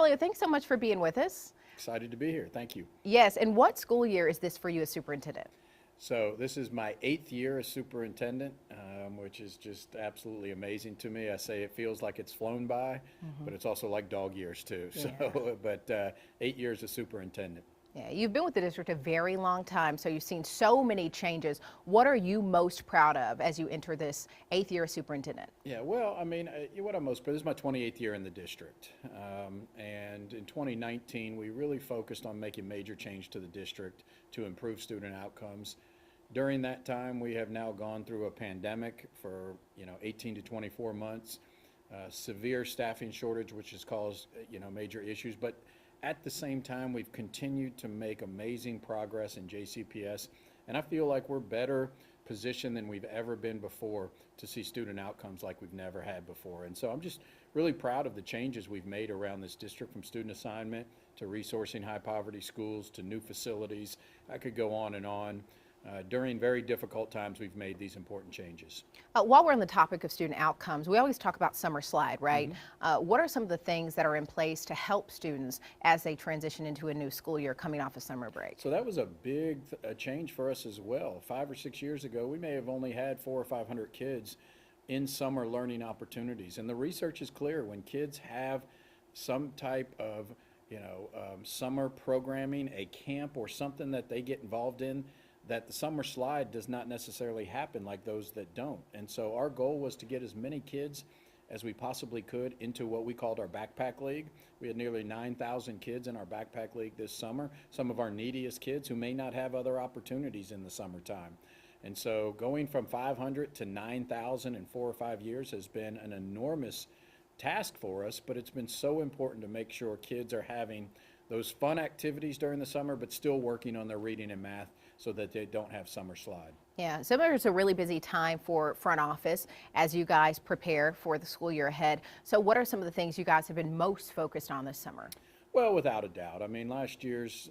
Polio, thanks so much for being with us. Excited to be here. Thank you. Yes, and what school year is this for you as superintendent? So this is my 8th year as superintendent, which is just absolutely amazing to me. I say it feels like it's flown by, but it's also like dog years too. Yeah. So, but 8 years as superintendent. Yeah, you've been with the district a very long time, so you've seen so many changes. What are you most proud of as you enter this 8th year as superintendent? Yeah, well, I mean, what I'm most proud, this is my 28th year in the district. And in 2019, we really focused on making major change to the district to improve student outcomes. During that time, we have now gone through a pandemic for, 18 to 24 months, severe staffing shortage, which has caused, major issues. But at the same time, we've continued to make amazing progress in JCPS, and I feel like we're better positioned than we've ever been before to see student outcomes like we've never had before. And so I'm just really proud of the changes we've made around this district, from student assignment to resourcing high poverty schools to new facilities. I could go on and on. During very difficult times, we've made these important changes. While we're on the topic of student outcomes, we always talk about Summer Slide, right? What are some of the things that are in place to help students as they transition into a new school year coming off of summer break? So that was a big change for us as well. 5 or 6 years ago, we may have only had 400 or 500 kids in summer learning opportunities. And the research is clear. When kids have some type of summer programming, a camp or something that they get involved in, that the Summer Slide does not necessarily happen like those that don't. And so our goal was to get as many kids as we possibly could into what we called our Backpack League. We had nearly 9,000 kids in our Backpack League this summer, some of our neediest kids who may not have other opportunities in the summertime. And so going from 500 to 9,000 in 4 or 5 years has been an enormous task for us, but it's been so important to make sure kids are having those fun activities during the summer, but still working on their reading and math so that they don't have Summer Slide. Yeah, summer is a really busy time for front office as you guys prepare for the school year ahead. So what are some of the things you guys have been most focused on this summer? Well, without a doubt. I mean, last year's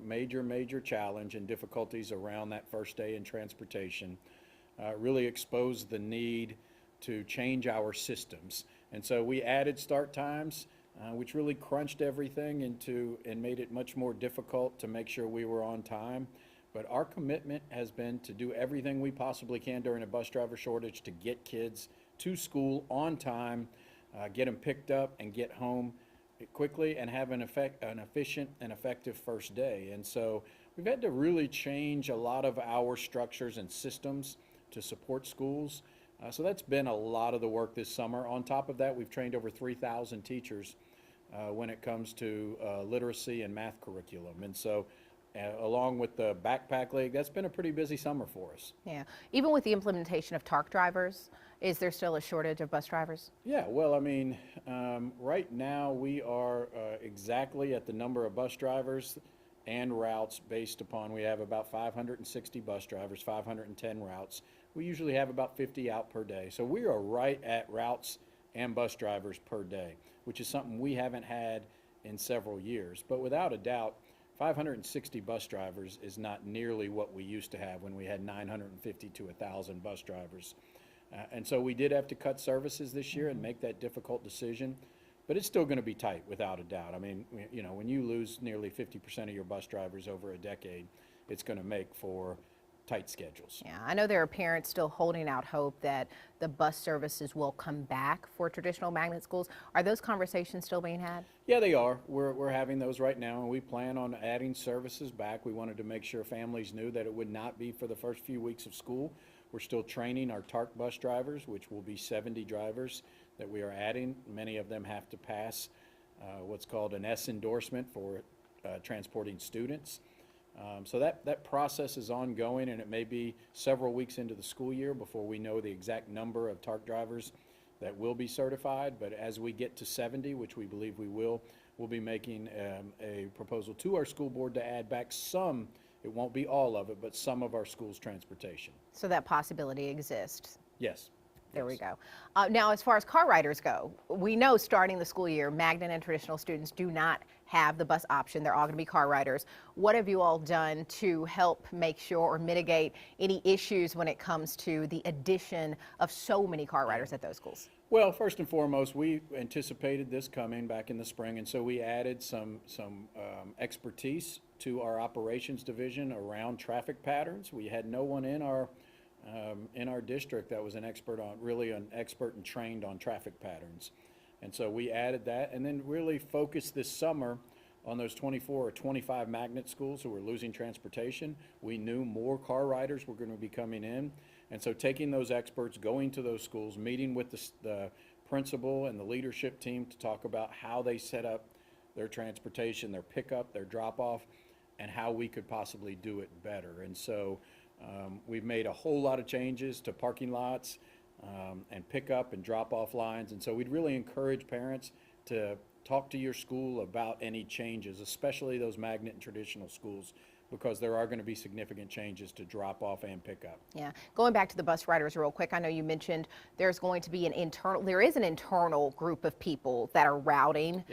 major challenge and difficulties around that first day in transportation really exposed the need to change our systems. And so we added start times, which really crunched everything and made it much more difficult to make sure we were on time. But our commitment has been to do everything we possibly can during a bus driver shortage to get kids to school on time, get them picked up and get home quickly, and have an efficient and effective first day. And so we've had to really change a lot of our structures and systems to support schools. So that's been a lot of the work this summer. On top of that, we've trained over 3,000 teachers when it comes to literacy and math curriculum. And so along with the Backpack League, that's been a pretty busy summer for us. Yeah, even with the implementation of TARC drivers, is there still a shortage of bus drivers? Yeah, well, I mean, right now we are exactly at the number of bus drivers and routes based upon, we have about 560 bus drivers, 510 routes. We usually have about 50 out per day. So we are right at routes and bus drivers per day, which is something we haven't had in several years. But without a doubt, 560 bus drivers is not nearly what we used to have when we had 950 to 1,000 bus drivers. And so we did have to cut services this year and make that difficult decision, but it's still going to be tight without a doubt. I mean, when you lose nearly 50% of your bus drivers over a decade, it's going to make for tight schedules. Yeah, I know there are parents still holding out hope that the bus services will come back for traditional magnet schools. Are those conversations still being had? Yeah, they are. We're having those right now, and we plan on adding services back. We wanted to make sure families knew that it would not be for the first few weeks of school. We're still training our TARC bus drivers, which will be 70 drivers that we are adding. Many of them have to pass what's called an S endorsement for transporting students. So that process is ongoing, and it may be several weeks into the school year before we know the exact number of TARC drivers that will be certified. But as we get to 70, which we believe we will, we'll be making a proposal to our school board to add back some, it won't be all of it, but some of our school's transportation. So that possibility exists. Yes. There we go. Now, as far as car riders go, we know starting the school year, magnet and traditional students do not have the bus option. They're all going to be car riders. What have you all done to help make sure or mitigate any issues when it comes to the addition of so many car riders at those schools? Well, first and foremost, we anticipated this coming back in the spring, and so we added some expertise to our operations division around traffic patterns. We had no one in our district that was an expert on, really an expert and trained on traffic patterns. And so we added that and then really focused this summer on those 24 or 25 magnet schools who were losing transportation. We knew more car riders were going to be coming in. And so taking those experts, going to those schools, meeting with the principal and the leadership team to talk about how they set up their transportation, their pickup, their drop off, and how we could possibly do it better. And so we've made a whole lot of changes to parking lots and pickup and drop off lines. And so we'd really encourage parents to talk to your school about any changes, especially those magnet and traditional schools, because there are going to be significant changes to drop off and pick up. Yeah. Going back to the bus riders real quick, I know you mentioned there's going to be there is an internal group of people that are routing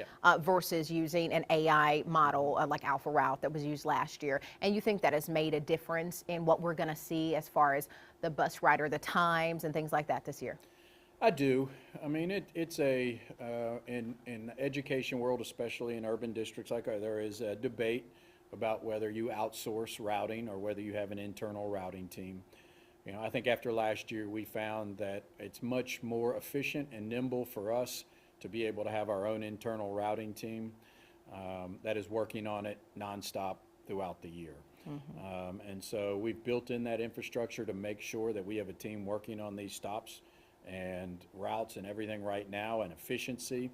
versus using an AI model like Alpha Route that was used last year. And you think that has made a difference in what we're going to see as far as the bus rider, the times and things like that this year? I do. I mean, it's in the education world, especially in urban districts like ours, there is a debate about whether you outsource routing or whether you have an internal routing team. You know, I think after last year, we found that it's much more efficient and nimble for us to be able to have our own internal routing team that is working on it nonstop throughout the year. And so we've built in that infrastructure to make sure that we have a team working on these stops and routes and everything right now, and efficiency.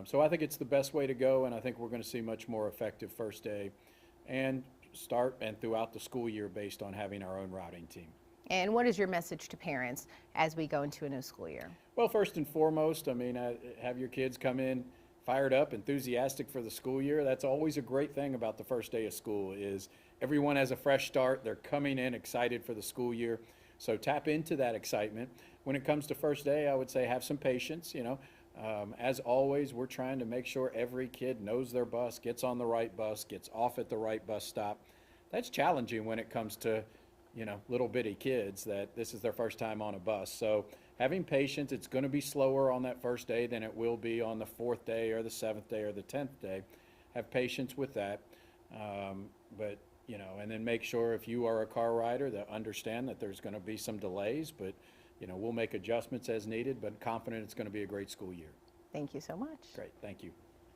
So I think it's the best way to go, and I think we're going to see much more effective first day and throughout the school year based on having our own routing team. And what is your message to parents as we go into a new school year? Well, first and foremost, I mean, have your kids come in fired up, enthusiastic for the school year. That's always a great thing about the first day of school is everyone has a fresh start. They're coming in excited for the school year. So tap into that excitement. When it comes to first day, I would say have some patience, you know. As always, we're trying to make sure every kid knows their bus, gets on the right bus, gets off at the right bus stop. That's challenging when it comes to, you know, little bitty kids that this is their first time on a bus. So having patience, it's going to be slower on that first day than it will be on the 4th day or the 7th day or the 10th day. Have patience with that. But, you know, and then make sure if you are a car rider that understand that there's going to be some delays, but you know, we'll make adjustments as needed, but confident it's going to be a great school year. Thank you so much. Great, thank you.